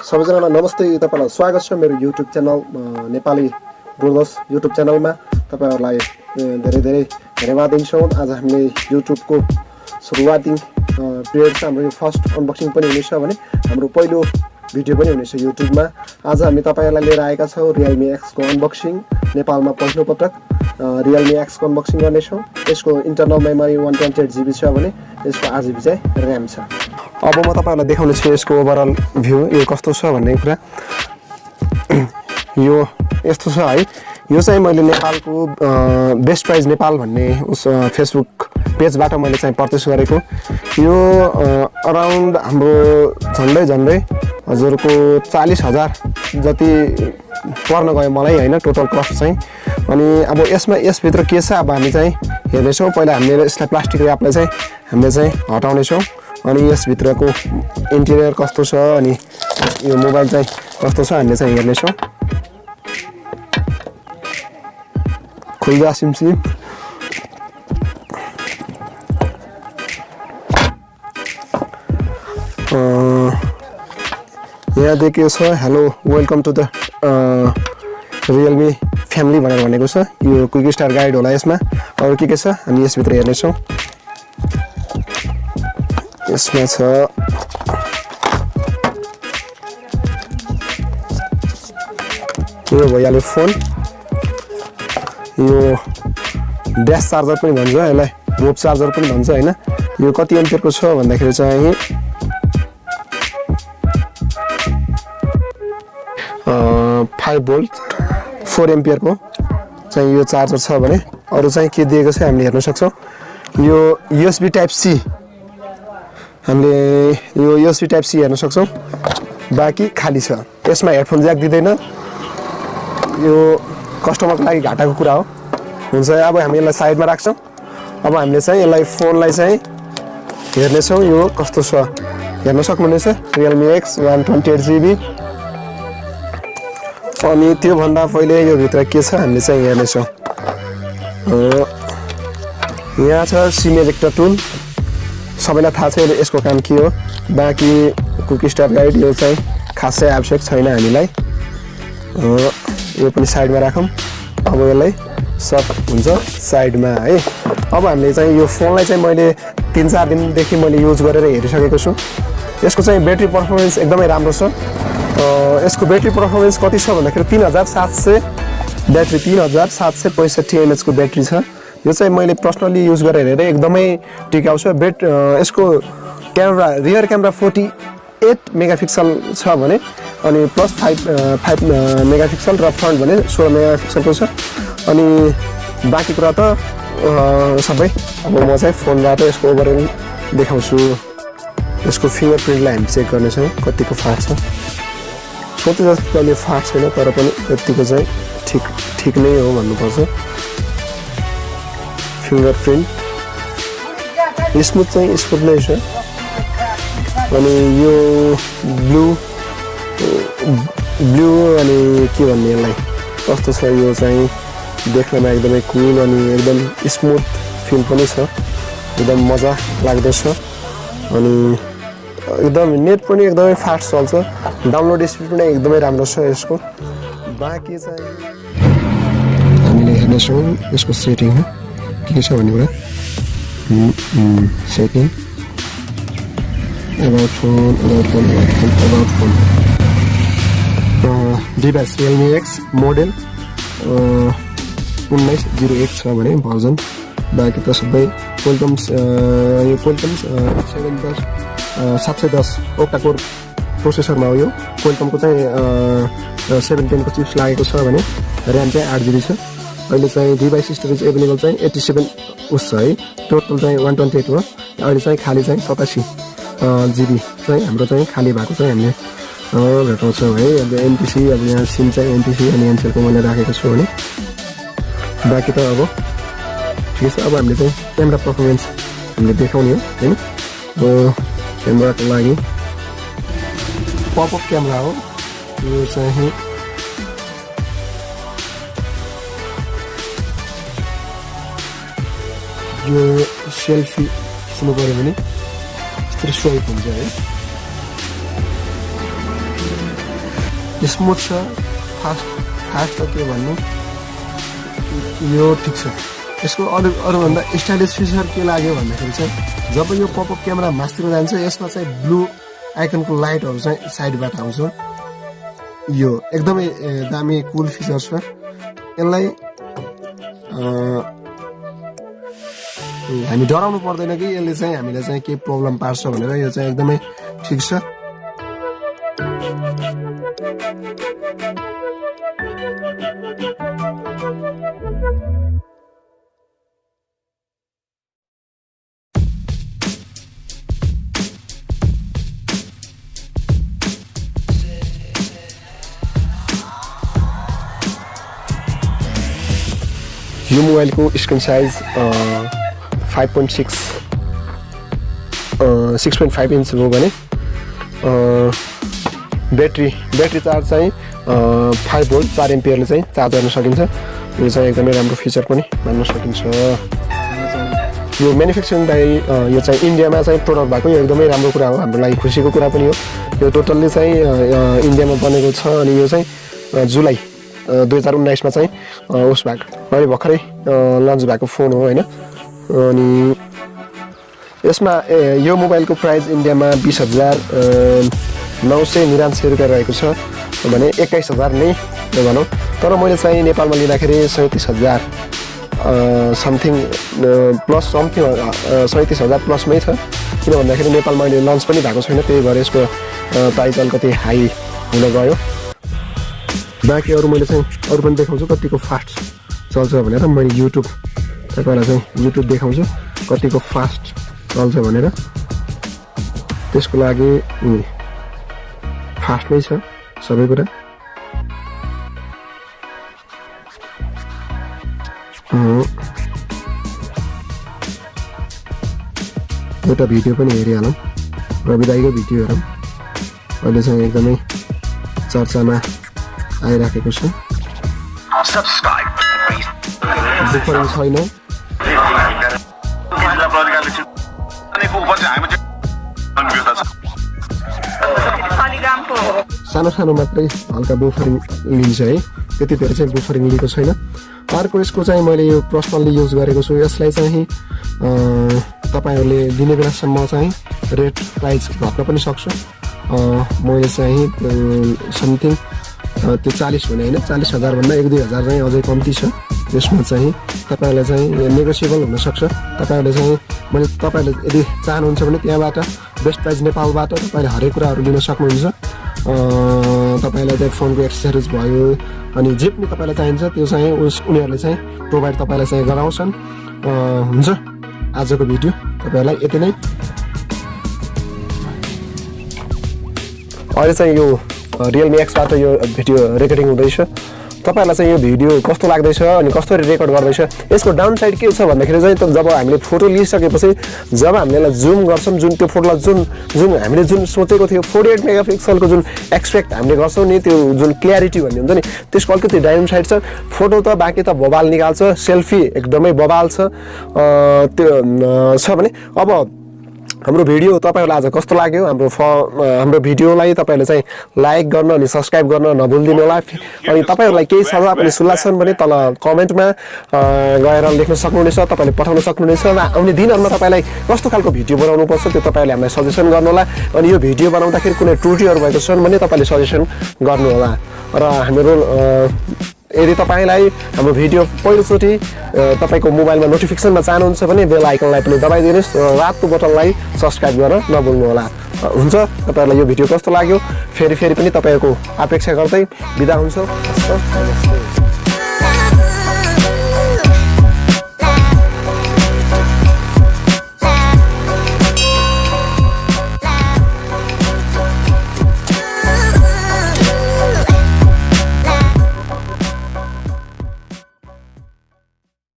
सबैजनालाई नमस्ते। तपाईलाई स्वागत छ मेरो YouTube channel Nepali brothers YouTube च्यानलमा। तपाईहरुलाई धेरै धेरै धन्यवाद दिन्छौँ। आज हामीले युट्युबको सुरुवाती पिरियड छ। हाम्रो यो फर्स्ट अनबक्सिङ पनि हुनेछ भने हाम्रो पहिलो भिडियो पनि हुनेछ युट्युबमा। आज हामी तपाईहरुलाई लिएर आएका छौँ Realme X को अनबक्सिङ। नेपालमा पहिलो पटक Realme X को अनबक्सिङ गर्नेछौँ। यसको इन्टरनल मेमोरी 128GB छ भने यसको 8GB चाहिँ र्याम छ। अब म तपाईहरुलाई देखाउने छु यसको ओभरअल भ्यू यो कस्तो छ भन्ने कुरा। यो यस्तो छ है। यो चाहिँ मैले नेपालको बेस्ट प्राइस नेपाल भन्ने उस फेसबुक पेजबाट मैले चाहिँ पर्चेस गरेको। यो अराउन्ड हाम्रो झन्डै हजुरको 40,000 जति पर्न गयो मलाई हैन, टोटल कस्ट चाहिँ। अनि अब यसभित्र के छ अब हामी चाहिँ हेर्नेछौँ। पहिला हामीले यसलाई प्लास्टिक र्यापलाई चाहिँ हामीले चाहिँ हटाउनेछौँ। अनि यसभित्रको इन्टेरियर कस्तो छ अनि यो मोबाइल चाहिँ कस्तो छ हामीले चाहिँ हेर्नेछौँ। खुल्दा सिमसिम यहाँ देखिएको छ hello welcome to the Realme family भनेर भनेको छ। यो क्विक स्टार्ट गाइड होला। यसमा अरू के छ हामी यसभित्र हेर्नेछौँ। यसमा छ यो भइहाल्यो फोन। यो ड्यास चार्जर पनि भन्छ, यसलाई मोब चार्जर पनि भन्छ हैन। यो कति एम्पियरको छ भन्दाखेरि चाहिँ 5 भोल्ट 4 एम्पियरको चाहिँ यो चार्जर छ भने अरू चाहिँ के दिएको छ हामीले हेर्न सक्छौँ। यो USB टाइप C हामीले यो USB टाइप C हेर्न सक्छौँ। बाँकी खाली छ। यसमा हेडफोन ज्याक दिँदैन। यो कस्टमरको लागि घाटाको कुरा हो। हुन्छ अब हामी यसलाई साइडमा राख्छौँ। अब हामीले चाहिँ यसलाई फोनलाई चाहिँ हेर्नेछौँ यो कस्तो छ। हेर्न सक्नुहुनेछ Realme X 128GB। अनि त्योभन्दा पहिले यो भित्र के छ हामीले चाहिँ हेर्नेछौँ। यहाँ छ सिम इजेक्टर टुल। सबैलाई थाहा छ यसको काम के हो। बाँकी क्विक स्टार्ट गाइड यो चाहिँ खासै आवश्यक छैन हामीलाई। यो पनि साइडमा राखौँ। अब यसलाई सब हुन्छ साइडमा है। अब हामीले चाहिँ यो फोनलाई चाहिँ मैले 3-4 दिनदेखि मैले युज गरेर हेरिसकेको छु। यसको चाहिँ ब्याट्री पर्फर्मेन्स एकदमै राम्रो छ। यसको ब्याट्री पर्फर्मेन्स कति छ भन्दाखेरि 3700 ब्याट्री 3765 mAh को ब्याट्री छ। यो चाहिँ मैले पर्सनली युज गरेर हेरेँ एकदमै टिकाउ छ। यसको क्यामेरा रियर क्यामेरा 48 मेगापिक्सल छ भने अनि प्लस 5 मेगापिक्सल र फ्रन्ट भने 16 मेगापिक्सलको छ। अनि बाँकी कुरा त सबै अब म चाहिँ फोनबाट यसको ओभरअल देखाउँछु। यसको फिङ्गरप्रिन्टलाई हामी चेक गर्नेछौँ कतिको फाट्छ। कति जस्तो अहिले फाट छैन तर पनि यतिको चाहिँ ठिक नै हो भन्नुपर्छ। फिङ्गरप्रिन्ट स्मुथ चाहिँ स्मुथ नै छ। अनि यो ब्लू अनि के भन्ने यसलाई कस्तो छ। यो चाहिँ देख्नमा एकदमै कुल अनि एकदम स्मुथ फिल पनि छ। एकदम मजा लाग्दछ। अनि एकदम नेट पनि एकदमै फास्ट चल्छ। डाउनलोड स्पिड पनि एकदमै राम्रो छ यसको। बाँकी चाहिँ हामीले हेर्नेछौँ यसको सेटिङ के छ भन्ने कुरा। Setting about phone device Realme X model 1901 छ भने भर्जन। बाँकी त सबै क्वाल्कम्स यो क्वाल्कम्स 710 ओक्टा कोर प्रोसेसरमा हो। यो क्वाल्कमको चाहिँ 710 को चिप्स लागेको छ भने र्याम चाहिँ 8GB छ। अहिले चाहिँ डिभाइस स्टोरेज एभाइलेबल चाहिँ 87 उस छ है। टोटल चाहिँ 128 हो। अहिले चाहिँ खाली चाहिँ 87GB चाहिँ हाम्रो चाहिँ खाली भएको चाहिँ हामीले भेटाउँछौँ है। अब एनटिसी अब यहाँ सिम चाहिँ एनटिसी अनि एनसेलको मैले राखेको छु भने बाँकी त अब ठिकै छ। अब हामीले चाहिँ क्यामेरा पर्फर्मेन्स हामीले देखाउने हो हैन। क्यामेराको लागि पपअप क्यामेरा हो यो चाहिँ। यो सेल्फी खिच्नु पऱ्यो भने यस्तो स्वाइप हुन्छ है। स्मुथ छ फास्ट त के भन्नु यो ठिक छ यसको अरूभन्दा स्टाइलिस फिचर के लाग्यो भन्दाखेरि चाहिँ जब यो पपअप क्यामेरा मास्तिर जान्छ यसमा चाहिँ ब्लू आइकनको लाइटहरू चाहिँ साइडबाट आउँछ यो एकदमै दामी कुल फिचर छ यसलाई हामी डराउनु पर्दैन कि यसले चाहिँ हामीलाई चाहिँ के प्रब्लम पार्छ भनेर यो चाहिँ एकदमै ठिक छ यो मोबाइलको स्क्रिन साइज 6.5 इन्च हो भने ब्याट्री चार्ज चाहिँ 5 भोल्ट 4 एम्पियरले चाहिँ चार्ज गर्न सकिन्छ यो चाहिँ एकदमै राम्रो फिचर पनि मान्न सकिन्छ यो म्यानुफ्याक्चरिङ बाई यो चाहिँ इन्डियामा चाहिँ प्रोडक्ट भएको यो एकदमै राम्रो कुरा हो हाम्रो लागि खुसीको कुरा पनि हो यो टोटल्ली चाहिँ इन्डियामा बनेको छ अनि यो चाहिँ जुलाई 2019 मा चाहिँ उस भएको अहिले भर्खरै लन्च भएको फोन हो हैन अनि यसमा यो मोबाइलको प्राइस इन्डियामा 20,999 रुपैयाँ रहेको छ भने 21,000 नै भनौँ तर मैले चाहिँ नेपालमा लिँदाखेरि 37,000 समथिङ प्लस समथिङ 37,000 प्लसमै छ किन भन्दाखेरि नेपालमा अहिले लन्च पनि भएको छैन त्यही भएर यसको प्राइस अलिकति हाई हुन गयो बाँकी अरू मैले चाहिँ अरू पनि देखाउँछु कतिको फास्ट चल्छ भनेर मैले युट्युब तपाईँलाई चाहिँ युट्युब देखाउँछु कतिको फास्ट चल्छ भनेर त्यसको लागि फास्ट नै छ सबै कुरा एउटा भिडियो पनि हेरिहालौँ रवि दाइको भिडियो हेरौँ अहिले चाहिँ एकदमै चर्चामा आइराखेको छ बुफरिङ छैन सानो मात्रै हल्का बुफरिङ लिन्छ है त्यति धेरै चाहिँ बुफरिङ लिएको छैन अर्को यसको चाहिँ मैले यो पर्सनल्ली युज गरेको छु यसलाई चाहिँ तपाईहरुले दिने बेलासम्म चाहिँ रेट प्राइस घट्न पनि सक्छ मैले चाहिँ समथिङ त्यो 40 भने हैन 40,000 भन्दा 1-2 हजार चाहिँ अझै कम्ती छ यसमा चाहिँ तपाईहरुलाई चाहिँ नेगोसिएबल हुन सक्छ तपाईहरुले चाहिँ मैले तपाईहरुले यदि चाहनुहुन्छ भने त्यहाँबाट बेस्ट प्राइस नेपालबाट तपाईले हरेक कुराहरु लिन सक्नुहुन्छ तपाईलाई चाहिँ फोनको एक्सेसरिज भयो अनि जे पनि तपाईलाई चाहिन्छ त्यो चाहिँ उनीहरुले चाहिँ प्रोवाइड तपाईलाई चाहिँ गराउँछन् हुन्छ आजको भिडियो तपाईहरुलाई यति नै अहिले चाहिँ यो Realme X बाट यो भिडियो रेकर्डिङ हुँदैछ तपाईहरुलाई चाहिँ यो भिडियो कस्तो लाग्दैछ अनि कसरी रेकर्ड गर्दैछ यसको डाउन साइड के छ भन्दाखेरि चाहिँ जब हामीले फोटो लिइसकेपछि जब हामीले जुम गर्छौं जुन त्यो फोटोलाई जुन हामीले जुन सोचेको थियो 48 मेगापिक्सलको जुन एक्सपेक्ट हामीले गर्छौं नि त्यो जुन क्ल्यारिटी भन्ने हुन्छ नि त्यसको अलिकति डाउन साइड छ फोटो त बाकी त बबाल निकाल्छ सेल्फी एकदमै बबाल छ त्यो छ भने अब हाम्रो भिडियो तपाईहरुलाई आज कस्तो लाग्यो हाम्रो भिडियोलाई तपाईहरुले चाहिँ लाइक गर्न अनि सब्स्क्राइब गर्न नभुल्दिनु होला अनि तपाईहरुलाई केही सल्लाह पनि सुल्लाह छन् भने तल कमेन्टमा गएर लेख्न सक्नुहुनेछ तपाईले पठाउन सक्नुहुनेछ र आउने दिनहरुमा तपाईलाई कस्तो खालको भिडियो बनाउनु पर्छ त्यो तपाईले हामीलाई सजेसन गर्नु होला अनि यो भिडियो बनाउँदाखेरि कुनै त्रुटिहरु भएको छन् भने तपाईले सजेसन गर्नु होला र हाम्रो यदि तपाईलाई हाम्रो भिडियो पहिलोचोटी तपाईको मोबाइलमा नोटिफिकेसनमा चाहनुहुन्छ भने बेल आइकनलाई पनि दबाइदिनुस् र रातो बटनलाई सब्स्क्राइब गर्न नभुल्नु होला हुन्छ तपाईहरुलाई यो भिडियो कस्तो लाग्यो फेरि पनि तपाईहरुको अपेक्षा गर्दै बिदा हुन्छ